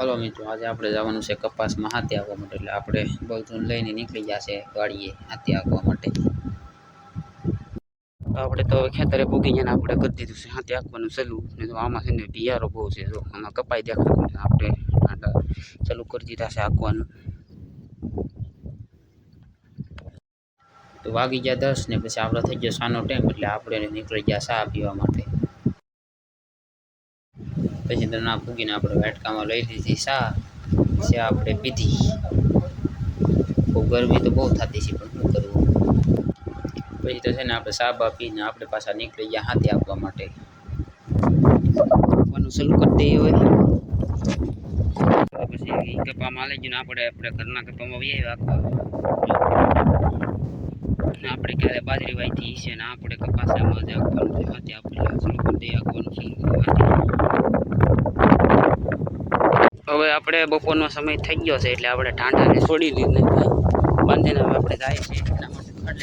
Hello મિત્રો, આજે આપણે જવાનું છે કપાસમાં હાથી આપવા માટે. એટલે આપણે બધું લઈને નીકળી ગયા છે ગાડીએ હાથી આપવા માટે. આપણે તો ખેતરે પૂગી ગયા, આપણે કરી દીધું છે હાથી આપવાનું ચાલુ. ને તો આમાં છે ને ઢિયારો બહુ છે, જો આમાં કપાઈ દેખાતું આપણે ચાલુ કરી દીધા છે આપવાનું. તો વાગી ગયા 10 ને પછી આપણે થઈ ગયો સાનો ટાઈમ, એટલે આપણે નીકળી ગયા ચા પીવા માટે. પછી તો ના પૂગીને આપણે વાટકામાં લઈ લીધી ચા આપણે પીધી. બહુ ગરમી તો બહુ થતી છે, પણ શું કરવું. પછી તો છે ને આપણે ચા બા પીને આપણે પાછા નીકળી ગયા હાથી આપવા માટે. આપવાનું શરૂ કરી દઈએ હોય પછી કપામાં લઈ જઈને આપણે ઘરના કપામાં વહી રાખવા. આપણે ક્યારે બાજરી વાઈથી છે ને આપણે કપાસમાં જ આપવાનું હાથી આપણે શરૂ કરી દઈએ આપવાનું શરૂ કરવાથી. હવે આપણે બપોરનો સમય થઈ ગયો છે, એટલે આપણે ટાંટાને છોડી દીધું બાંધીને હવે આપણે જાય છે એના માટે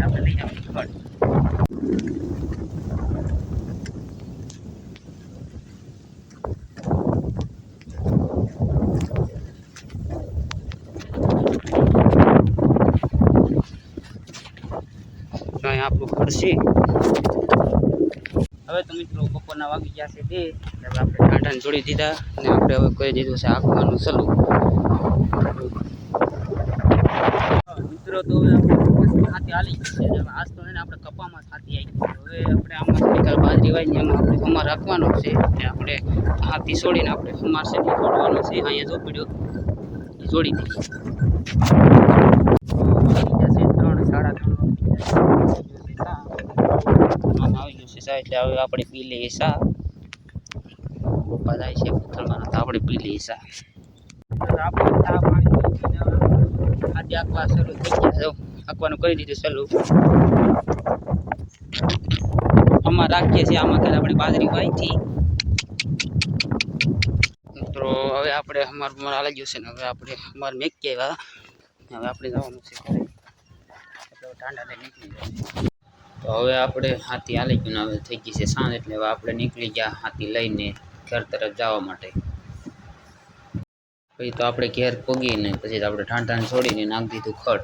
આપણે લઈ આવીએ ખડ. આપણું ખડશે. હવે તો મિત્રો બપોરના વાગી ગયા છે 2, એટલે આપણે ટાંટાને છોડી દીધા અને આપણે હવે કહી દીધું છે આખવાનું ચાલુ. મિત્રો તો હવે આપણે હાથી હાલી ગઈ છે. આજ તો એને આપણે કપામાં હાથી આવી ગઈ. હવે આપણે આમાં બાજરી વાઈને એમાં આપણે હમાર રાખવાનો છે. એટલે આપણે હાથી છોડીને આપણે હમાર છે જોડવાનો છે. અહીંયા જો પડ્યો જોડી દીધી. આવી ગયું છે ચા, એટલે હવે આપણે પી લઈએ ચા. પપ્પા જાય છે ઉતરવાના, તો આપણે પી લઈએ ચા. આપણે ચા પાણી આજે આખવા શરૂ થઈ ગયા. આખવાનું કરી દીધું ચાલુ. આમાં રાખીએ છીએ, આમાં ત્યારે આપણે બાજરી વાઈથી. મિત્રો હવે આપણે અમારું હાલી ગયું છે ને હવે આપણે અમારે મેકી આવ્યા. હવે આપણે જવાનું છે ઘરે. ઠંડા લઈ નીકળી જાય. તો હવે આપણે હાથી હાલી ગયું, હવે થઈ ગઈ છે સાંજ, એટલે હવે આપણે નીકળી ગયા હાથી લઈને ઘર તરફ જવા માટે. પછી તો આપણે ઘેર પગીને પછી આપણે ઠાંઠાને છોડીને નાખી દીધું ખડ.